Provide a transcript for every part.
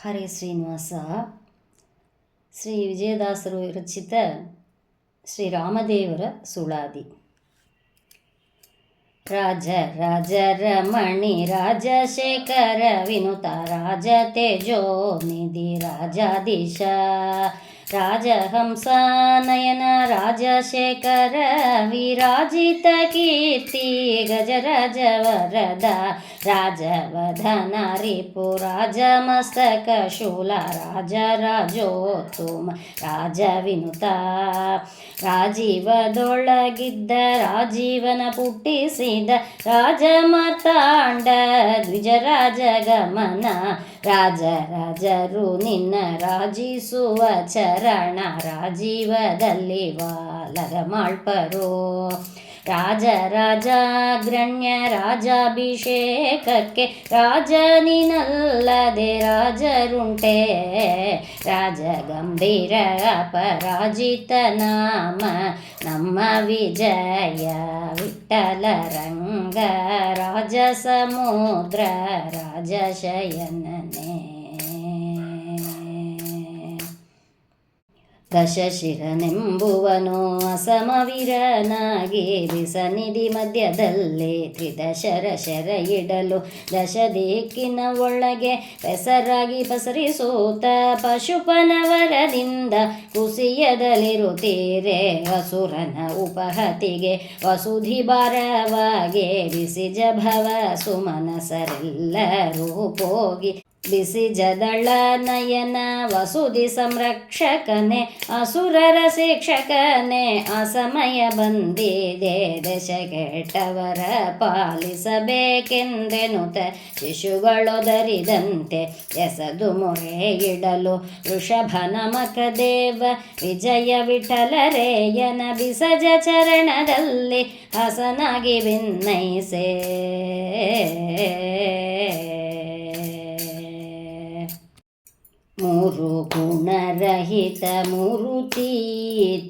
ಹರೇ ಶ್ರೀನಿವಾಸ. ಶ್ರೀ ವಿಜಯದಾಸರು ರಚಿತ ಶ್ರೀರಾಮದೇವರ ಸುಳಾದಿ. ರಾಜ ರಾಜ ರಮಣಿ ರಾಜಶೇಖರ ವಿನುತ ರಾಜ ತೇಜೋ ನಿಧಿ ರಾಜಾಧೀಶ ರಾಜಹಂಸ ನಯನ ರಾಜಶೇಖರ ವಿರಾಜಿತ ಕೀರ್ತಿ ಗಜರಾಜ ವರದ ರಾಜವಧನ ರಿಪು ರಾಜಮಸ್ತಕ ಶೂಲ ರಾಜ ರಾಜೋತ್ತಮ ರಾಜ ವಿನುತ ರಾಜೀವದೊಳಗಿದ್ದ ರಾಜೀವನ ಪುಟ್ಟಿಸಿದ ರಾಜ ಮಾರ್ತಾಂಡ ದ್ವಿಜರಾಜ ಗಮನ ರಾಜ ರಾಜರು ನಿನ್ನ ರಾಜಿಸುವ ಚರಣ ರಾಜೀವದಲ್ಲಿ ವಾಲರ ಮಾಳ್ಪರು ರಾಜ ರಾಜಾಗ್ರಣ್ಯ ರಾಜಾಭಿಷೇಕಕ್ಕೆ ರಾಜ ನೀನಲ್ಲದೆ ರಾಜರುಂಟೆ ರಾಜ ಗಂಭೀರ ಅಪರಾಜಿತ ನಾಮ ನಮ್ಮ ವಿಜಯ ವಿಠಲ ರಂಗ ರಾಜ ಸಮುದ್ರ ರಾಜ ಶಯನನೇ ದಶಶಿರನೆಂಬುವನು ಅಸಮವೀರನಾಗಿ ಸನ್ನಿಧಿ ಮಧ್ಯದಲ್ಲೇ ತ್ರಿದಶರ ಶರ ಇಡಲು ದಶ ದಿಕ್ಕಿನ ಒಳಗೆ ಪೆಸರಾಗಿ ಪಸರಿಸೂತ ಪಶುಪನವರದಿಂದ ಕುಸಿಯದಲ್ಲಿರುತ್ತೀರೆ ಅಸುರನ ಉಪಹತಿಗೆ ವಸುಧಿ ಭಾರವಾಗಿ ಬಿಸಿಜ ಭವ ಸುಮನಸರೆಲ್ಲರೂ ಹೋಗಿ ಬಿಸಿಜದಳ ನಯನ ವಸುಧಿ ಸಂರಕ್ಷಕನೇ ಅಸುರರ ಶಿಕ್ಷಕನೇ ಅಸಮಯ ಬಂದಿದೆ ದಶಗೆಟ್ಟವರ ಪಾಲಿಸಬೇಕೆಂದೆನುತ ಶಿಶುಗಳೊದರಿದಂತೆ ಎಸದು ಮೊರೆ ಇಡಲು ವೃಷಭ ನಮಕ ದೇವ ವಿಜಯ ವಿಠಲರೇಯನ ಬಿಸಜ ಚರಣದಲ್ಲಿ ಹಸನಾಗಿ ಭಿನ್ನೈಸೆ ಮೂರು ಗುಣರಹಿತ ಮೂರುತಿ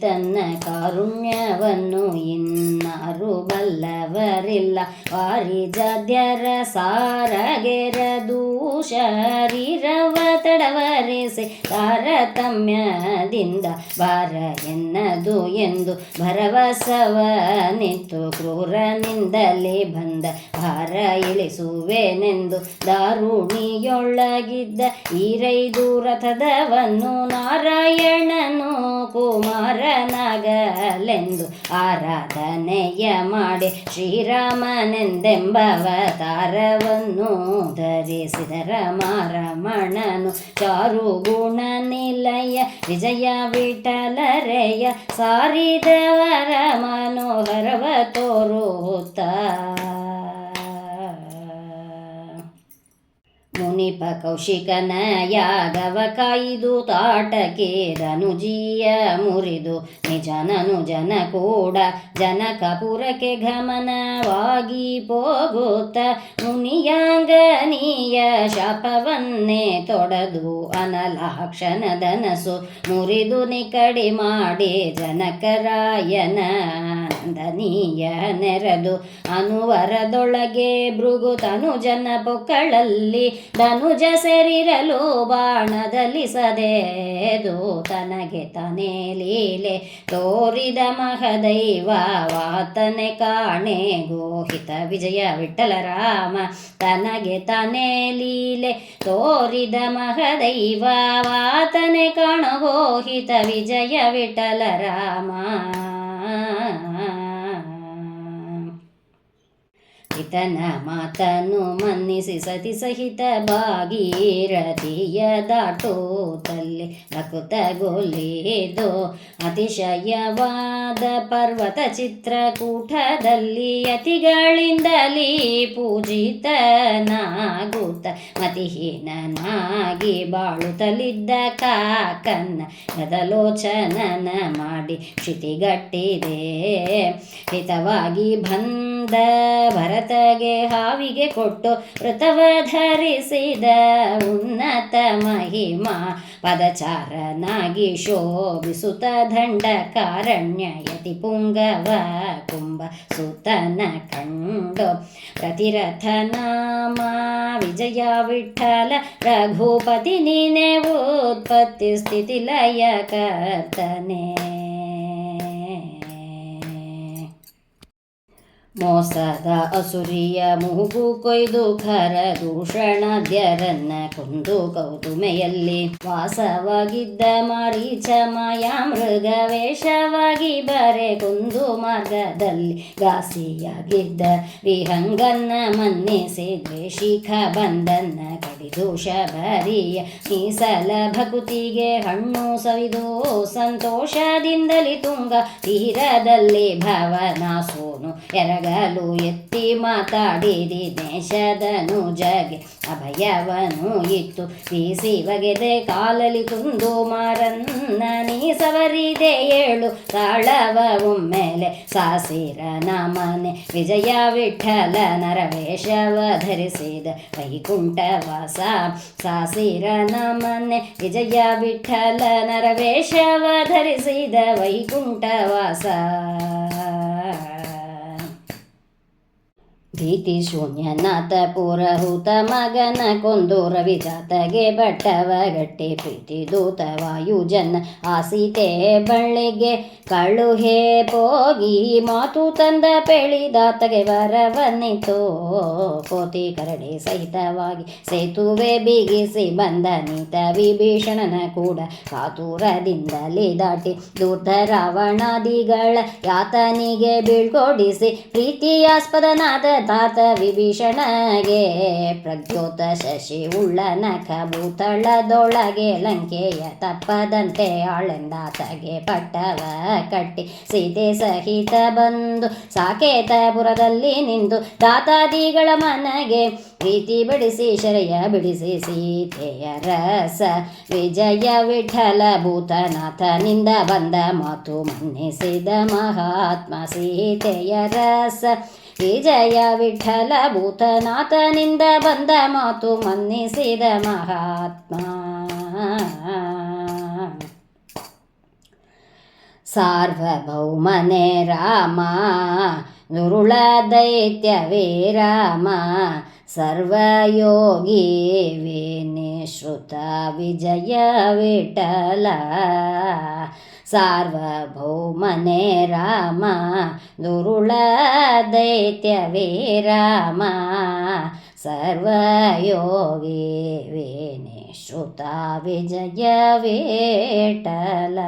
ತನ್ನ ಕಾರುಣ್ಯವನ್ನು ಇನ್ನಾರು ಬಲ್ಲವರಿಲ್ಲ ವಾರಿಜಾದ್ಯರ ಸಾರಗೆರದು ಶರೀರವ ತಡವರಿಸಿ ತಾರತಮ್ಯದಿಂದ ಭಾರ ಎನ್ನದು ಎಂದು ಭರವಸವನಿತ್ತು ಕ್ರೂರನಿಂದಲೇ ಬಂದ ಭಾರ ಇಳಿಸುವೆನೆಂದು ದಾರುಣಿಯೊಳಗಿದ್ದ ಈರೈದು ರಥದವನ್ನು ನಾರಾಯಣನು ಕುಮಾರನಾಗಲೆಂದು ಆರಾಧನೆಯ ಮಾಡಿ ಶ್ರೀರಾಮನೆಂದೆಂಬವತಾರವನ್ನು ಧರಿಸಿದರ ಮಾರಮಣನು ಚಾರುಗುಣ ನಿಲಯ ವಿಜಯ ವಿಠಲರೆಯ ಸಾರಿದವರ ಮನೋಹರವ ತೋರುತ್ತ ಮುನಿಪ ಕೌಶಿಕನ ಯಾಗವ ಕಾಯ್ದು ತಾಟಕೆ ಧನುಜಿಯ ಮುರಿದು ನಿಜನನು ಜನ ಕೂಡ ಜನಕಪುರಕ್ಕೆ ಗಮನವಾಗಿ ಹೋಗುತ್ತ ಮುನಿಯಾಂಗನೀಯ ಶಾಪವನ್ನೇ ತೊಡೆದು ಅನಲಾಕ್ಷಣ ಧನಸು ಮುರಿದು ನಿಕಡಿ ಮಾಡಿ ಜನಕರಾಯನ ನಂದನೀಯ ನೆರೆದು ಅನುವರದೊಳಗೆ ಭೃಗು ತನುಜನ ಪೊಕ್ಕಳಲ್ಲಿ ಧನುಜ ಸೇರಿರಲು ಬಾಣದಲ್ಲಿ ಸದೆದು ತನಗೆ ತನೇ ಲೀಲೆ ತೋರಿದ ಮಹದೈವ ವಾತನೆ ಕಾಣೆ ಗೋಹಿತ ವಿಜಯ ವಿಠಲ ರಾಮ ತನಗೆ ತನೇ ಲೀಲೆ ತೋರಿದ ಮಹದೈವ ವಾತನೆ ಕಾಣ ಗೋಹಿತ ವಿಜಯ ವಿಠಲ ರಾಮ ಇತನ ಮಾತನ್ನು ಮನ್ನಿಸಿ ಸತಿ ಸಹಿತ ಭಾಗೀರಥಿಯ ದಾಟುತ್ತಲ್ಲಿ ನಕುತಗೊಲಿದು ಅತಿಶಯವಾದ ಪರ್ವತ ಚಿತ್ರಕೂಟದಲ್ಲಿ ಯತಿಗಳಿಂದಲೇ ಪೂಜಿತನಾಗುತ್ತ ಮತಿಹೀನನಾಗಿ ಬಾಳುತ್ತಲಿದ್ದ ಕಾಕನ್ನ ಗದಲೋಚನನ ಮಾಡಿ ಕ್ಷಿತಿಗಟ್ಟಿದೆ ಹಿತವಾಗಿ ಬಂದ ಭರತಗೆ ಹಾವಿಗೆ ಕೊಟ್ಟು ವೃತವ ಧರಿಸಿದ ಉನ್ನತ ಮಹಿಮಾ ಪದಚಾರನಾಗಿ ಶೋಭಿಸುತ್ತ ದಂಡಕಾರಣ್ಯಯತಿ ಪುಂಗವ ಕುಂಭ ಸುತನ ಕಂಡು ಪ್ರತಿರಥ ನಾಮ ವಿಜಯ ವಿಠಲ ರಘುಪತಿ ನೀನೆ ಉತ್ಪತ್ತಿ ಸ್ಥಿತಿ ಲಯ ಕರ್ತನೆ. ಮೋಸದ ಅಸುರಿಯ ಮೂಗು ಕೊಯ್ದು ಖರ ದೂಷಣಾದ್ಯರನ್ನ ಕೊಂದು ಕೌತುಮೆಯಲ್ಲಿ ವಾಸವಾಗಿದ್ದ ಮಾರೀಚ ಮಾಯಾ ಮೃಗ ವೇಷವಾಗಿ ಬರೆ ಕೊಂದು ಮಾರ್ಗದಲ್ಲಿ ಘಾಸಿಯಾಗಿದ್ದ ವಿಹಂಗನ್ನ ಮನ್ನಿಸಿ ದ್ವೇಷಿಕ ಬಂದನ್ನ ಕಡಿದು ಶಬರಿಯ ಮೀಸಲ ಭಕುತಿಗೆ ಹಣ್ಣು ಸವಿದು ಸಂತೋಷದಿಂದಲಿ ತುಂಗ ತೀರದಲ್ಲಿ ಭವನ ಸೋನು ಎರಗಲು ಎತ್ತಿ ಮಾತಾಡಿದಿ ದೇಶದನು ಜಗೆ ಅಭಯವನು ಇತ್ತು ಬೀಸಿ ಬಗೆದೆ ಕಾಲಲಿ ತುಂದು ಮಾರನ್ನ ನೀ ಸವರಿದೆ ಏಳು ತಾಳವ ಒಮ್ಮೆಲೆ ಸಾಸಿರ ನಾಮನೆ ವಿಜಯ ವಿಠಲ ನರವೇಷವ ಧರಿಸಿದ ವೈಕುಂಠವಾಸ ಸಾಸಿರ ನಾಮನೆ ವಿಜಯ ವಿಠಲ ನರವೇಷವ ಧರಿಸಿದ ವೈಕುಂಠವಾಸ. ಭೀತಿ ಶೂನ್ಯನಾಥ ಪುರಹೂತ ಮಗನ ಕೊಂದು ರವಿಜಾತಗೆ ಬಟ್ಟವ ಗಟ್ಟಿ ಪ್ರೀತಿ ದೂತ ವಾಯುಜನ್ ಆಸೀತೆ ಬಳ್ಳಿಗೆ ಕಳುಹೆ ಪೋಗಿ ಮಾತು ತಂದ ಪೆಳಿದಾತಗೆ ವರವನ್ನಿತು ಕೋತಿ ಕರಡಿ ಸಹಿತವಾಗಿ ಸೇತುವೆ ಬಿಗಿಸಿ ಬಂದ ನೀತ ವಿಭೀಷಣನ ಕೂಡ ಕಾತುರದಿಂದಲೇ ದಾಟಿ ದೂರ್ಧ ರಾವಣಾದಿಗಳ ಯಾತನಿಗೆ ಬೀಳ್ಕೊಡಿಸಿ ಪ್ರೀತಿಯಾಸ್ಪದನಾದ ತಾತ ವಿಭೀಷಣಗೆ ಪ್ರಜ್ಯೋತ ಶಶಿ ಉಳ್ಳ ನಖ ಭೂತಳದೊಳಗೆ ಲಂಕೆಯ ತಪ್ಪದಂತೆ ಆಳೆಂದಾತಗೆ ಪಟ್ಟವ ಕಟ್ಟಿ ಸೀತೆ ಸಹಿತ ಬಂದು ಸಾಕೇತಪುರದಲ್ಲಿ ನಿಂದು ತಾತಾದಿಗಳ ಮನಗೆ ಪ್ರೀತಿ ಬಿಡಿಸಿ ಶರಯ ಬಿಡಿಸಿ ಸೀತೆಯ ರಸ ವಿಜಯ ವಿಠಲ ಭೂತನಾಥನಿಂದ ಬಂದ ಮಾತು ಮನ್ನಿಸಿದ ಮಹಾತ್ಮ ಸೀತೆಯ ರಸ ವಿಜಯ ವಿಠಲ ಭೂತನಾಥನಿಂದ ಬಂದ ಮಾತು ಮನ್ನಿಸಿದ ಮಹಾತ್ಮ. ಸಾರ್ವಭೌಮನೆ ರಾಮ ದುರುಳ ದೈತ್ಯವೇ ರಾಮ ಸರ್ವಯೋಗಿ ವಿನಿಶ್ರುತ ವಿಜಯ ವಿಠಲ. ಸಾರ್ವಭೌಮನೆ ರಾಮ ದುರುಳ ದೈತ್ಯವೇ ರಾಮ ಸರ್ವಯೋಗಿ ವಿನಿಶ್ರುತ ವಿಜಯ ವಿಠಲ.